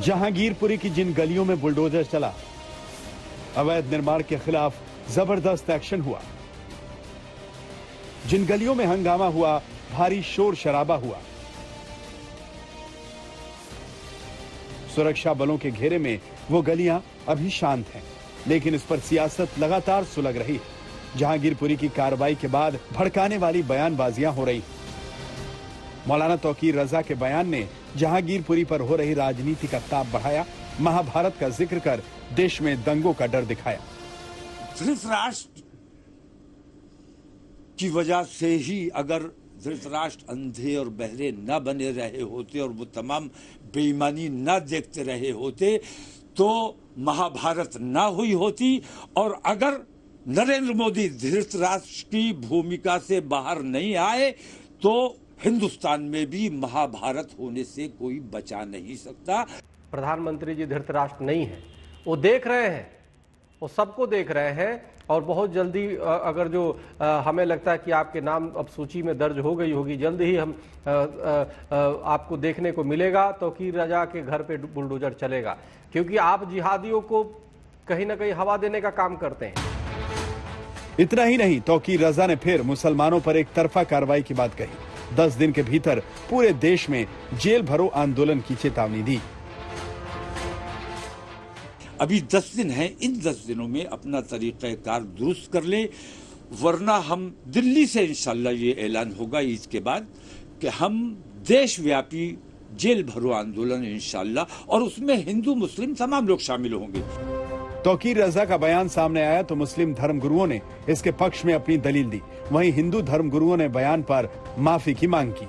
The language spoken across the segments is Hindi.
जहांगीरपुरी की जिन गलियों में बुलडोजर चला, अवैध निर्माण के खिलाफ जबरदस्त एक्शन हुआ। जिन गलियों में हंगामा हुआ, भारी शोर शराबा हुआ। सुरक्षा बलों के घेरे में वो गलियां अभी शांत हैं, लेकिन इस पर सियासत लगातार सुलग रही है। जहांगीरपुरी की कार्रवाई के बाद भड़काने वाली बयानबाजियां हो रही। मौलाना तौकीर रजा के बयान ने जहांगीरपुरी पर हो रही राजनीति का ताप बढ़ाया। महाभारत का जिक्र कर देश में दंगों का डर दिखाया। धृतराष्ट्र की वजह से ही अगर धृतराष्ट्र अंधे और बहरे न बने रहे होते और वो तमाम बेईमानी न देखते रहे होते तो महाभारत न हुई होती। और अगर नरेंद्र मोदी धृतराष्ट्र की भूमिका से बाहर नहीं आए तो हिंदुस्तान में भी महाभारत होने से कोई बचा नहीं सकता। प्रधानमंत्री जी धृतराष्ट्र नहीं है, वो देख रहे हैं, वो सबको देख रहे हैं। और बहुत जल्दी अगर जो हमें लगता है कि आपके नाम अब सूची में दर्ज हो गई होगी, जल्द ही हम आपको देखने को मिलेगा। तौकीर रजा के घर पे बुलडोजर चलेगा, क्योंकि आप जिहादियों को कहीं ना कहीं हवा देने का काम करते हैं। इतना ही नहीं, तौकीर रजा ने फिर मुसलमानों पर एक तरफा कार्रवाई की बात कही। 10 दिन के भीतर पूरे देश में जेल भरो आंदोलन की चेतावनी दी। अभी 10 दिन हैं, इन 10 दिनों में अपना तरीक़ाकार दुरुस्त कर ले, वरना हम दिल्ली से इंशाल्लाह ये ऐलान होगा ईद के बाद कि हम देशव्यापी जेल भरो आंदोलन इंशाल्लाह, और उसमें हिंदू मुस्लिम तमाम लोग शामिल होंगे। तौकीर रजा का बयान सामने आया तो मुस्लिम धर्मगुरुओं ने इसके पक्ष में अपनी दलील दी। वहीं हिंदू धर्मगुरुओं ने बयान पर माफी की मांग की।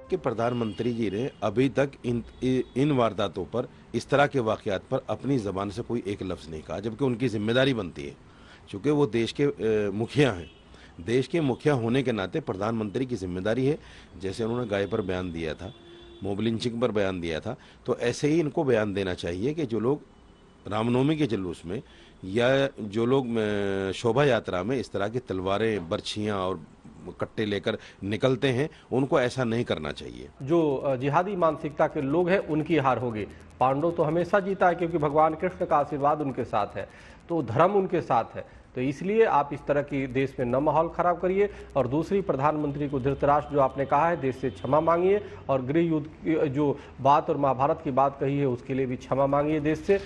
कि प्रधानमंत्री जी ने अभी तक इन वारदातों पर, इस तरह के वाकयात पर अपनी जबान से कोई एक लफ्ज नहीं कहा, जबकि उनकी जिम्मेदारी बनती है, चूंकि वो देश के मुखिया हैं। देश के मुखिया होने के नाते प्रधानमंत्री की जिम्मेदारी है, जैसे उन्होंने गाय पर बयान दिया था, मॉब लिंचिंग पर बयान दिया था, तो ऐसे ही इनको बयान देना चाहिए कि जो लोग रामनवमी के जुलूस में या जो लोग शोभा यात्रा में इस तरह की तलवारें, बर्छियां और कट्टे लेकर निकलते हैं, उनको ऐसा नहीं करना चाहिए। जो जिहादी मानसिकता के लोग हैं उनकी हार होगी। पांडव तो हमेशा जीता है, क्योंकि भगवान कृष्ण का आशीर्वाद उनके साथ है, तो धर्म उनके साथ है। तो इसलिए आप इस तरह की देश में न माहौल खराब करिए। और दूसरी, प्रधानमंत्री को धृतराष्ट्र जो आपने कहा है, देश से क्षमा मांगिए। और गृह युद्ध की जो बात और महाभारत की बात कही है, उसके लिए भी क्षमा मांगिए देश से।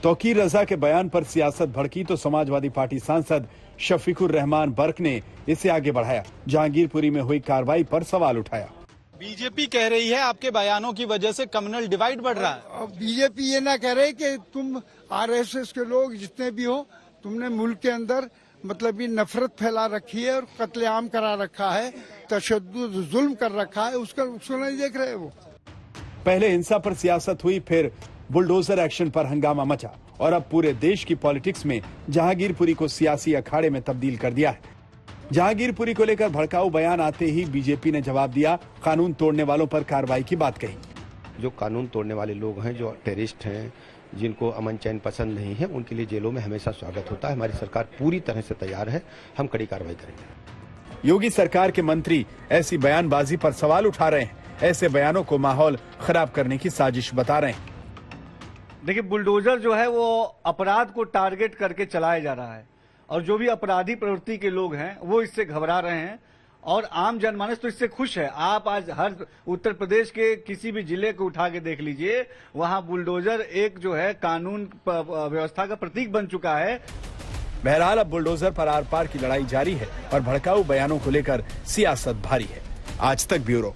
तौकीर रजा के बयान पर सियासत भड़की तो समाजवादी पार्टी सांसद शफीकुर रहमान बर्क ने इसे आगे बढ़ाया। जहांगीरपुरी में हुई कार्रवाई पर सवाल उठाया। बीजेपी कह रही है आपके बयानों की वजह से कम्युनल डिवाइड बढ़ रहा है। बीजेपी ये ना कह रही कि तुम आरएसएस के लोग जितने भी हो, तुमने मुल्क के अंदर मतलब ये नफरत फैला रखी है और कत्लेआम करा रखा है, तशद्दुद जुल्म कर रखा है, उसको नहीं देख रहे वो। पहले हिंसा पर सियासत हुई, फिर बुलडोजर एक्शन पर हंगामा मचा और अब पूरे देश की पॉलिटिक्स में जहांगीरपुरी को सियासी अखाड़े में तब्दील कर दिया है। जहांगीरपुरी को लेकर भड़काऊ बयान आते ही बीजेपी ने जवाब दिया, कानून तोड़ने वालों पर कार्रवाई की बात कही। जो कानून तोड़ने वाले लोग हैं, जो टेररिस्ट हैं, जिनको अमन चैन पसंद नहीं है, उनके लिए जेलों में हमेशा स्वागत होता है। हमारी सरकार पूरी तरह से तैयार है, हम कड़ी कार्रवाई करेंगे। योगी सरकार के मंत्री ऐसी बयानबाजी पर सवाल उठा रहे हैं। ऐसे बयानों को माहौल खराब करने की साजिश बता रहे हैं। देखिए, बुलडोजर जो है वो अपराध को टारगेट करके चलाया जा रहा है, और जो भी अपराधी प्रवृत्ति के लोग हैं वो इससे घबरा रहे हैं, और आम जनमानस तो इससे खुश है। आप आज हर उत्तर प्रदेश के किसी भी जिले को उठा के देख लीजिए, वहां बुलडोजर एक जो है कानून व्यवस्था का प्रतीक बन चुका है। बहरहाल अब बुलडोजर पर आर पार की लड़ाई जारी है और भड़काऊ बयानों को लेकर सियासत भारी है। आज तक ब्यूरो।